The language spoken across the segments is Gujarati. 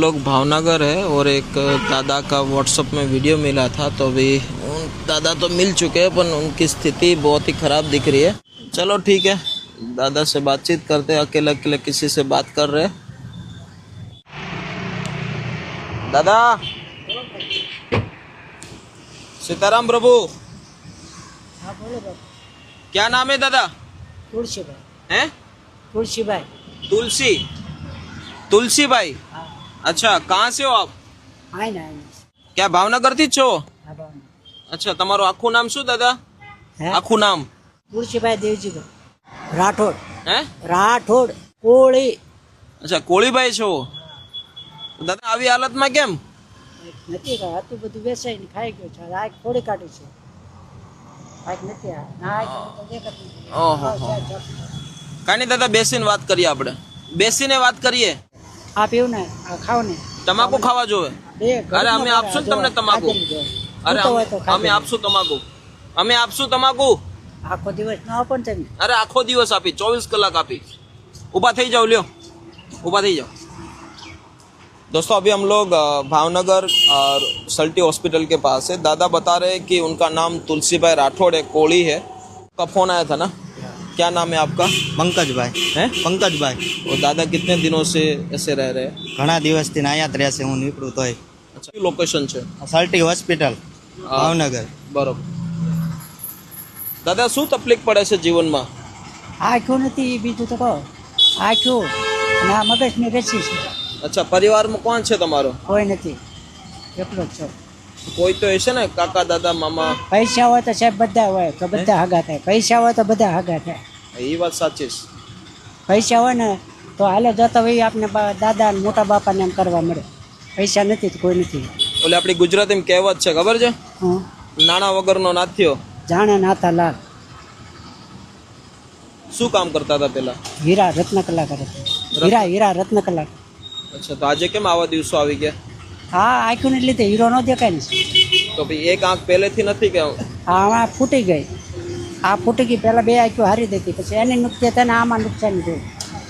लोग भावनगर है और एक दादा का व्हाट्सएप में वीडियो मिला था, तो अभी दादा तो मिल चुके हैं पर उनकी स्थिति बहुत ही ख़राब दिख रही है। चलो ठीक है, दादा से बातचीत करते हैं। अकेले अकेले किसी से बात कर रहे हैं। दादा, सीताराम प्रभु। हाँ बोलो बाबा। क्या नाम है दादा? तुलसी भाई। हैं? तुलसी भाई। तुलसी भाई। हाँ। अच्छा, कहाँ से हो आप? आए ना क्या भावनगर थी छो? हाँ बाबा। अच्छा, તમારું આખું નામ શું દાદા? है આખું નામ? तुलसी भाई देवजी भाई राठौड़। हैं? राठौड़ कोળી। अच्छा, કોળીભાઈ છો દાદા? આવી હાલતમાં કેમ? નથી હતું બધું વેચાઈને ખાઈ ગયું છે, આ થોડી કાઢી છે, આ નથી આ ના તો દેખાતું નથી। ઓહો, કાંઈ નહીં દાદા, બેસીને વાત કરીએ આપણે, બેસીને વાત કરીએ। આ પીવું ને આ ખાવ ને તમાકુ ખાવા જોવે? બે અરે અમે આપશું ને તમને તમાકુ। અરે અમે આપશું તમાકુ, અમે આપશું તમાકુ। આખો દિવસ ન આપો ને તમે। અરે આખો દિવસ આપી, 24 કલાક આપી। ऊपर થઈ જાઓ, લ્યો ऊपर થઈ जाओ। दोस्तों अभी हम लोग भावनगर और सल्टी हॉस्पिटल के पास है। दादा बता रहे हैं कि उनका नाम तुलसी भाई राठौड़ है, कोली है। का फोन आया था ना, क्या नाम है आपका? पंकज भाई हैं? पंकज भाई। और दादा कितने दिनों से ऐसे रह रहे हैं? घना दिवसथी आया જ રહેશે હું નીકળું તોય। अच्छा, लोकेशन છે સલ્ટી હોસ્પિટલ ભાવનગર। બરોબર। દાદા શું તકલીફ પડે છે જીવનમાં? આખ્યું નથી બીજું તો કહો, આખ્યું અને આ મગજની રસી છે। अच्छा, परिवाરમાં કોણ છે તમારો? કોઈ નથી, એકલો જ છો। કોઈ તો હશે ને, કાકા દાદા મામા? પૈસા હોય તો સાહેબ બધા હોય તો બધા હગા થાય, પૈસા હોય તો બધા હગા થાય। એ વાત સાચી છે। પૈસા હોય ને તો હાલે જતા હોય આપને દાદા ને મોટા બાપાને એમ કરવા મળે, પૈસા નથી તો કોઈ નથી। ઓલે આપણી ગુજરાતીમાં કહેવત છે, ખબર છે? હું નાણા વગરનો નાથ્યો। જાણે નાતા લાલ। શું કામ કરતા હતા પેલા? હીરા રત્ન કલાકાર હતા, હીરા હીરા રત્ન કલાકાર। અચ્છા, તો આજે કેમ આવા દિવસો આવી ગયા? હા આંખોને લીધે હીરો ન દેખાય ને। તો ભાઈ એક આંખ પહેલેથી નથી કે? આમાં ફૂટી ગઈ, આ ફૂટી ગઈ, પહેલા બે આંખો હારી દેતી, પછી એની નુકસાન થાય ને આમાં નુકસાન થયું,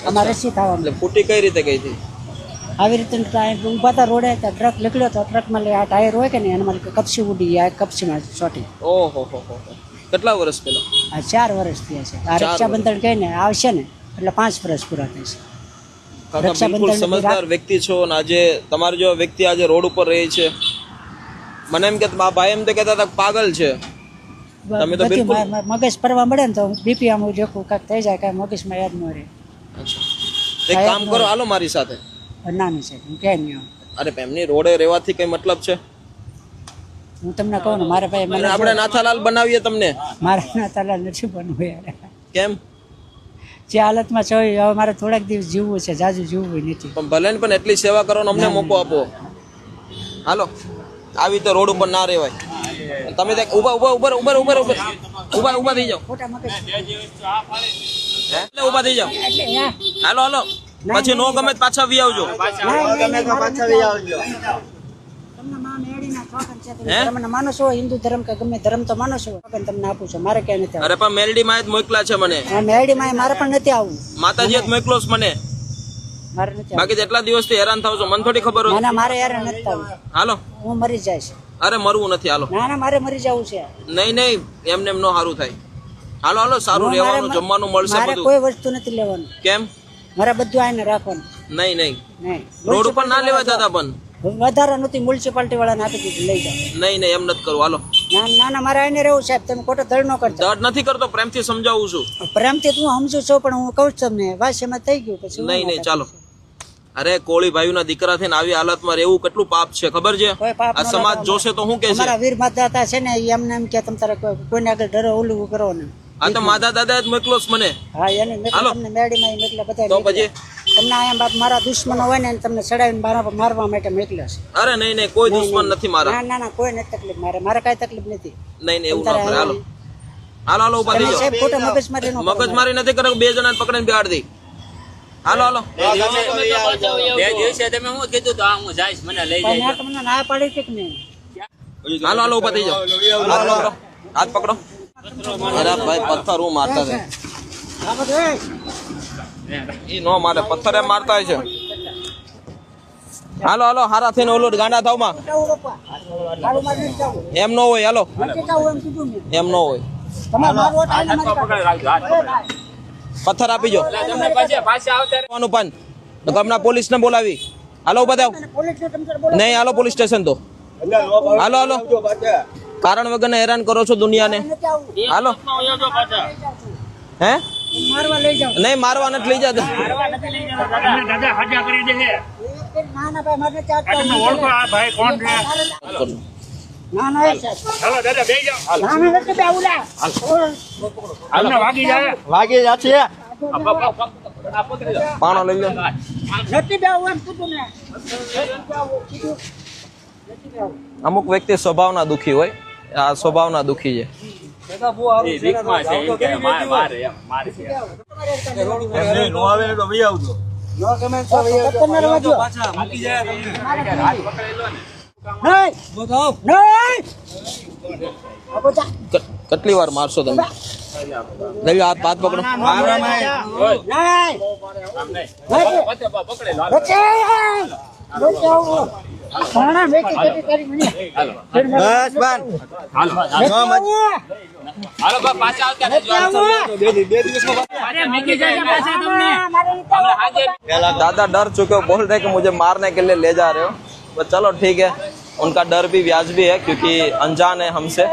આમાં રસી થવા એટલે ફૂટી કઈ રીતે ગઈ હતી? આવી રીતે ઊભા હતા રોડે, ટ્રક નીકળ્યો તો ટ્રકમાં આ ટાયર હોય કે ને એનામાં કપસી ઉડી, આ કપસીમાં ચોટી। ઓહો હો હો, કેટલા વર્ષ પહેલા? આ 4 વર્ષ થયા છે। આ રક્ષાબંધન કહીને આવશે ને એટલે 5 વર્ષ પૂરા થશે। કાકા બિલકુલ સમજદાર વ્યક્તિ છો ને આજે તમારો જો વ્યક્તિ આજે રોડ ઉપર રહે છે, મને એમ કે ભાઈ એમ તો કહેતા હતા પાગલ છે, તમે તો બિલકુલ મગજ પરવા મળે ને તો બીપી આમ જોખું કાંક થઈ જાય, કાંઈ મગજમાં યાદ ન રહે। અચ્છા, એક કામ કરો, હાલો મારી સાથે। ના નહીં સાહેબ, હું ક્યાંય નહીં આવું। અરે એમની રોડે રહેવાથી કઈ મતલબ છે? હું તમને કહું ને મારા ભાઈ મને આપણે નાથાલાલ બનાવીએ તમને। મારા નાતાલાલ નથી બનવું યાર। કેમ? જે હાલતમાં છે હવે મારે થોડાક દિવસ જીવવું છે, જાજુ જીવવું નથી। પણ ભલે ને પણ એટલી સેવા કરો ને અમને મોકો આપો। હાલો, આવી તો રોડ ઉપર ના રહેવાય। તમે ઉભા ઉભા ઉભા ઉભા ઉભા ઉભા ઉભા થઈ જાઓ, ખોટા મગજ એટલે ઉભા થઈ જાઓ। એટલે યા હાલો હાલો, પછી નો ગમે તો પાછા વી આવજો। તમને માં મેળીના શોખન છે, તમે ધર્મને માનો છો, હિન્દુ ધર્મ કે ગમે ધર્મ તો માનો છો, શોખન તમને આપું છું, મારે ક્યાંય નથી અરે પણ મેલડી માં જ મોકલા છે મને। આવવું। મેળીમાં મારે પણ નથી આવવું, માતાજી જ મોકલો છે મને, મારે નથી બાકી જેટલા દિવસથી હેરાન થાવ છો મને થોડી ખબર આવવું। હોય। ના મારે યાર નથી આવવું, હાલો, હું મરી જઈશ। અરે મરવું નથી, હાલો। ના મારે મરી જવું છે। નહીં નહીં, એમને એમ નો સારું થાય। હાલો હાલો, સારું રહેવાનું જમવાનું મળશે મારે બધું। કોઈ વસ્તુ નથી લેવાનું, કેમ? મારે બધું આઈને રાખવાનું। નહીં નહીં, નહીં રોડ ઉપર ના લેવા દાદા, પણ વધારે નથી, મ્યુનિસિપાલિટી વાળાને આપી દીધું, લઈ જાઓ। નહીં નહીં, એમ નથી કરવું। હાલો, ના મારે આઈને રહેવું સાહેબ, તમે ખોટો દળ ન કરતા। દર્દ નથી કરતો, પ્રેમથી સમજાવું છું। પ્રેમથી તું સમજુ છો પણ હું કહું છું તમને વાસ એમાં થઈ ગયું પછી નહીં નહીં, ચાલો। અરે કોળી ભાઈઓના દીકરા થઈને આવી હાલતમાં રહેવું કેટલું પાપ છે, ખબર છે? કોઈ પાપ આ સમાજ જોશે તો શું કે છે? અમારા વીર માતા છે ને એમને એમ કે તમે તારે કોઈને આગળ ડરો ઓલું કરો ને। આ તો માતા દાદા જ મોકલો છે મને। હા એને તમને મેડીમાં મેકલા બધા તો પછી તમને અહીંયા બાપ મારા દુશ્મનો હોય ને તમને ચડાવીને મારવા માટે મોકલ્યા છે। અરે નહીં નહીં, કોઈ દુશ્મન નથી મારા। ના કોઈ નથી તકલીફ, મારે કાંઈ તકલીફ નથી। નહીં નહીં, એવું ના કરે। હાલો હાલો હાલો, ઉભા થઈ જાઓ। સાહેબ ખોટા મગજમારી નો મગજમારી નથી કરે, 2 જણાને પકડીને બેહાડ દઈ। હાલો હાલો, બે દિવસે તમે હું કીધું તો હું જઈશ, મને લઈ મેં જાય। તમને ના પાડી હતી કે નહીં? હાલો હાલો, ઉભા થઈ જાઓ। હાથ પકડો, હાથ પકડો। અરે ભાઈ પથ્થર હું મારતા છે, આ બધું એ નો મારે, પથ્થર એમ મારતા હોય છે। હાલો હાલો હારા થઈને ઓલો ગાંડા થાવમાં એમ નો હોય હાલો એમ નો હોય પથ્થર આપી જો તમે પછી પાછા આવતા નું પાન હમણાં પોલીસ ને બોલાવી હાલો ઉભા થાવ નહીં હાલો પોલીસ સ્ટેશન તો હાલો હાલો કારણ વગર હેરાન કરો છો દુનિયાને હાલો હે મારવા લઈ જાઓ નહીં મારવા નથી લઈ જતા દાદા હાજા કરી દે છે ના ના ભાઈ મારે ચાર તમે ઓળખો આ ભાઈ કોણ છે ના ના એ સાહેબ. ચાલો દાદા બેસી જાઓ ના ના નથી બેવલા હાલો વાગી જાય વાગી જા છે આ પકડી લો પાણો લઈ લો નથી બેવું એમ કીધું ને અમુક વ્યક્તિ સ્વભાવના દુખી હોય આ સ્વભાવના દુખી છે એ વીકમાં છે એમ કે મારે એમ મારે છે કેટલી વાર મારશો તમે લઈ લો હાથ હાથ પકડો બસ બાન હાલો પાછા આવતા અરે મેકી જાય પાછા તમને હમણાં હાજે दादा डर चुके हो बोल रहे कि मुझे मारने के लिए ले जा रहे हो तो चलो ठीक है उनका डर भी व्याजबी है क्योंकि अनजान है हमसे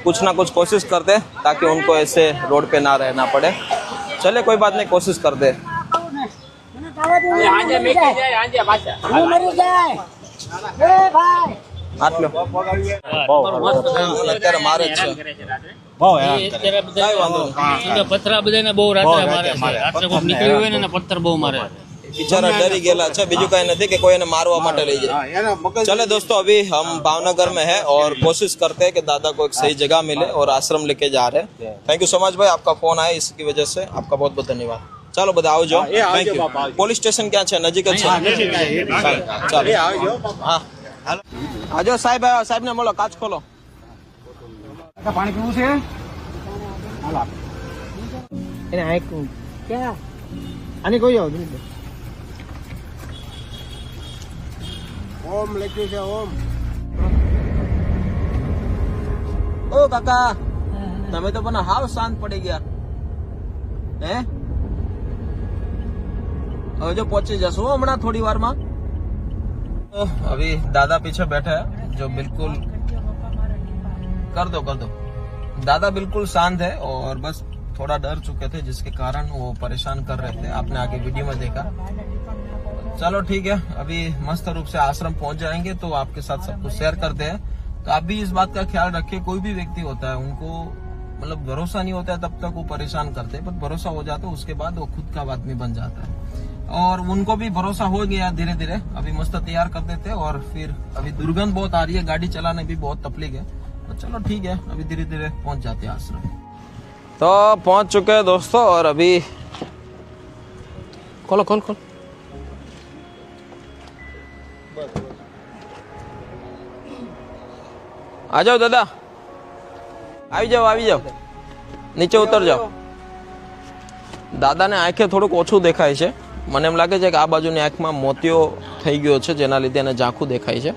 कुछ ना कुछ कोशिश करते ताकि उनको ऐसे रोड पे ना रहना पड़े चले कोई बात नहीं कोशिश करते હાજે મેકી જાય હાજે પાછા હાથ લો અત્યારે મારે જ છે કાંઈ વાંધો નહીં પથરા બધાને બહુ રાત્રે મારે છે રાત્રે કોઈ નીકળ્યું હોય ને પથ્થર બહુ મારે बेचारा डर ही गेला अच्छा बीजू कहीं नहीं कि कोई ने मारवा माटे ले जाए चले दोस्तों अभी हम भावनगर में है और कोशिश करते हैं कि दादा को एक सही जगह मिले और आश्रम लेके जा रहे हैं थैंक यू सो मच भाई आपका फोन आया इसकी वजह से आपका बहुत बहुत धन्यवाद ચાલો બધા આવજો થેન્ક યુ પોલીસ સ્ટેશન ક્યાં છે નજીક જ છે ચાલો હા આજો સાહેબ આવ્યા સાહેબ ને મળો કાચ ખોલો પાણી પીવું છે એને આંખ ક્યાં આની કોઈ આવો ઓમ લખ્યું છે ઓમ ઓ કાકા તમે તો પણ હાવ શાંત પડી ગયા હે હવે જો પહોંચી જશો હમણાં થોડી વારમાં अभी दादा पीछे बैठे हैं जो बिल्कुल कर दो दादा बिल्कुल शांत है और बस थोड़ा डर चुके थे जिसके कारण वो परेशान कर रहे थे आपने आगे वीडियो में देखा चलो ठीक है अभी मस्त रूप से आश्रम पहुंच जाएंगे तो आपके साथ सब कुछ शेयर करते हैं तो आप भी इस बात का ख्याल रखिए कोई भी व्यक्ति होता है उनको मतलब भरोसा नहीं होता है तब तक वो परेशान करते हैं पर भरोसा हो जाता है उसके बाद वो खुद का आदमी बन जाता है और उनको भी भरोसा हो गया धीरे धीरे अभी मस्त तैयार कर देते और फिर अभी दुर्गंध बहुत आ रही है गाड़ी चलाने भी बहुत तकलीफ है तो चलो ठीक है अभी धीरे धीरे पहुंच जाते हैं आश्रम तो पहुंच चुके हैं दोस्तों और अभी खोलो खोल खोल आ जाओ दादा આવી જાઓ નીચે ઉતર જાઓ દાદાને આંખે થોડુંક ઓછું દેખાય છે મને એમ લાગે છે કે આ બાજુની આંખમાં મોતિયો થઈ ગયો છે જેના લીધે એને ઝાંખું દેખાય છે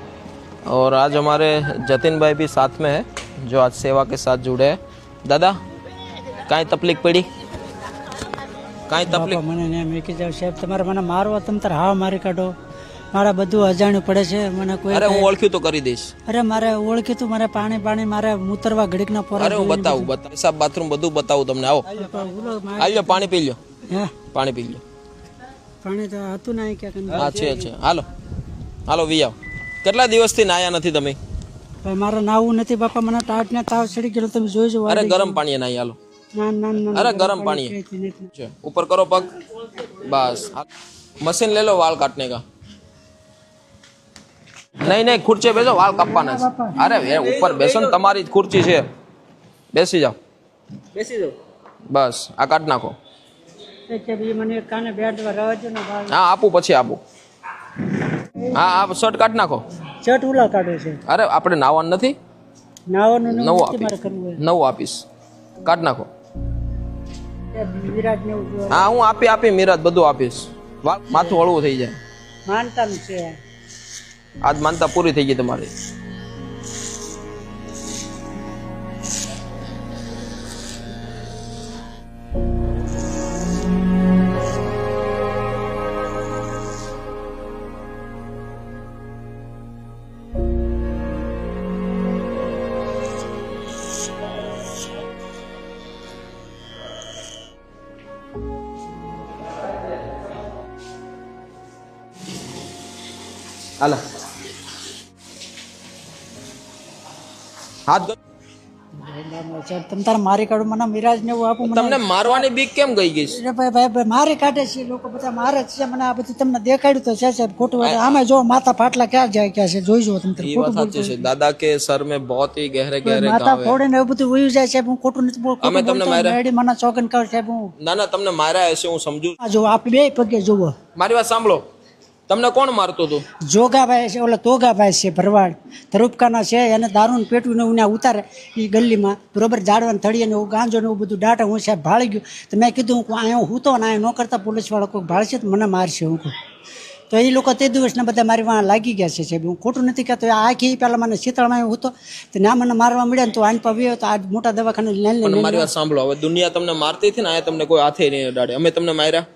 और आज हमारे जतिन भाई भी साथ में है जो आज सेवा के साथ जुड़े हैं दादा काई तकलीफ पड़ी काई तकलीफ મને ને મેકી જાવ સાહેબ તમારે મને મારવા તમ તાર હાવ મારી કાઢો મારા બધું અજાણ્યું પડે છે મને કોઈ અરે હું ઓળખ્યું તો કરી દઈશ અરે મારે ઓળખી તું મારે પાણી મારે મૂતરવા ઘડીક ના પોરા અરે હું બતાવું પેશાબ બાથરૂમ બધું બતાવું તમને આવો આવી જાઓ પાણી પી લ્યો હે પાણી પી લ્યો પાણી તો હતું નહીં કે હા છે હાલો હાલો વી આવો કેટલા દિવસથી નાયા નથી તમે ભાઈ મારે નાવું નથી બાપા મને ટાટ ને તાવ ચડી ગયો તમે જોઈજો અરે ગરમ પાણી નાઈ હાલો ના ના ના અરે ગરમ पानी है ऊपर करो पग बस मशीन ले लो वाल काटने का नहीं खुर्ची बेसो वाल कापवाना है अरे ये ऊपर बेसो ने तमारी ज खुर्ची है बेसी जाओ बस आ काट नाखो મને કાને બેડવા રહેજો ને हाँ आपू पछी आपू हाँ आप शर्ट काट नाखो શર્ટ ઉલા કાઢો છે अरे આપણે નાવાનું નથી નાવાનું નવું નથી મારે કરવું આપીશ નવું આપીશ કાટ નાખો છે વિરાટ ને એવું હા હું આપી મીરાત બધું આપીશ માથું હળવું થઈ જાય માનતાનું છે આજ માનતા પૂરી થઈ ગઈ તમારી. હાલો હાથ તમે તારે મારી કાઢું મને મિરાજ ને એવું આપું મને તમને મારવાની બીક કેમ ગઈ ગઈ છે? એટલે ભાઈ મારી કાઢે છે લોકો બધા મારે જ છે મને આ બધું તમને દેખાડ્યું તો છે સાહેબ ખોટું વાત આમે જો માથા ફાટલા ક્યાં જાય ક્યાં છે જોઈ જો તમે ये बात साची है दादा के सर में बहुत ही गहरे गहरे માથા घाव है. ફોડે ને એવું બધું વયું જાય સાહેબ હું ખોટું નથી બોલતો અમે તમને માર્યા? મેડી મને ચોગન કહું સાહેબ હું ના ના તમને માર્યા હશે હું સમજુ. આ જો આપ બે પગે જુઓ મારી વાત સાંભળો, તમને કોણ મારતું હતું? જોગાભાઈ છે ઓલા તોગાભાઈ છે ભરવાડ ધરૂપકાના છે એને દારૂનું પેટું ને એવું ત્યાં ઉતારે એ ગલીમાં બરોબર ઝાડવાને થળીએ ને એવું ગાંજો ને એવું બધું ડાટા હું સાહેબ ભાળી ગયું તો મેં કીધું હું અહીંયા હું તો ને અહીંયા ન કરતા પોલીસવાળા કોઈ ભાળશે તો મને મારશે હું કહું તો એ લોકો તે દિવસના બધા મારી વાં લાગી ગયા છે સાહેબ હું ખોટું નથી કહેતો આખી પહેલાં મને શીતળમાં હું હતો તો ના મને મારવા મળ્યા ને તો આન પર આવ્યો તો આ મોટા દવાખાને પણ મારી લઈને વાત સાંભળો, હવે દુનિયા તમને મારતી હતી ને અહીંયા તમને કોઈ હાથે નહીં અડાડે. અમે તમને માર્યા?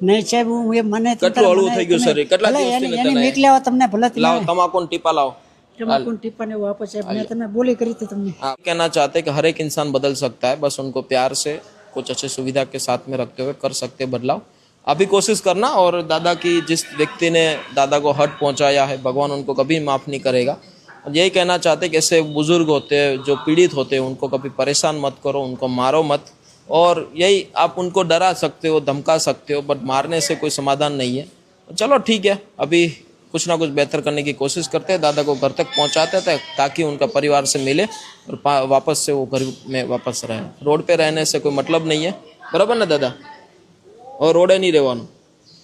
નહીં સાહેબ હું એ મને કેટલું હળવું થઈ ગયું શરીર, કેટલા દિવસથી ને તને મેક લેવા તમને ભલે લાવો તમાકુ ટીપા લાવો. कोई टिप्पणी वो आपस में तुम्हें बोली करी थी तुमने आप कहना चाहते हैं कि हर एक इंसान बदल सकता है, बस उनको प्यार से कुछ अच्छी सुविधा के साथ में रखते हुए कर सकते हैं बदलाव. अभी कोशिश करना और दादा की जिस व्यक्ति ने दादा को हर्ट पहुंचाया है भगवान उनको कभी माफ़ नहीं करेगा. यही कहना चाहते हैं कि ऐसे बुजुर्ग होते हैं जो पीड़ित होते हैं उनको कभी परेशान मत करो, उनको मारो मत. और यही आप उनको डरा सकते हो, धमका सकते हो, बट मारने से कोई समाधान नहीं है. चलो ठीक है, अभी कुछ ना कुछ बेहतर करने की कोशिश करते हैं, दादा को घर तक पहुंचाते थे ताकि उनका परिवार से मिले और वापस से वो घर में वापस रहे. रोड पे रहने से कोई मतलब नहीं है, बराबर ना दादा? और रोडे नहीं રહેવાનું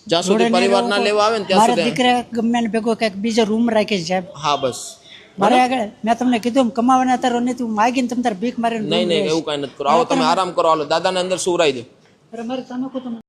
જ્યાં સુધી પરિવાર ના લેવા આવે ને ત્યાં મારા સુધી. દીકરા ગમે ને ભેગો કંઈક બીજો રૂમ રાખી સાહેબ હા બસ, મારે આગળ મેં તમને કીધું કમાવાના અત્યારે નહીં તું માગીને તમે તારે ભીખ મારીને નહીં નહીં એવું કઈ નથી કરો. આવો તમે આરામ કરો, હાલો દાદાને અંદર સુવરાઈ દો. મારે તમે કહો તમે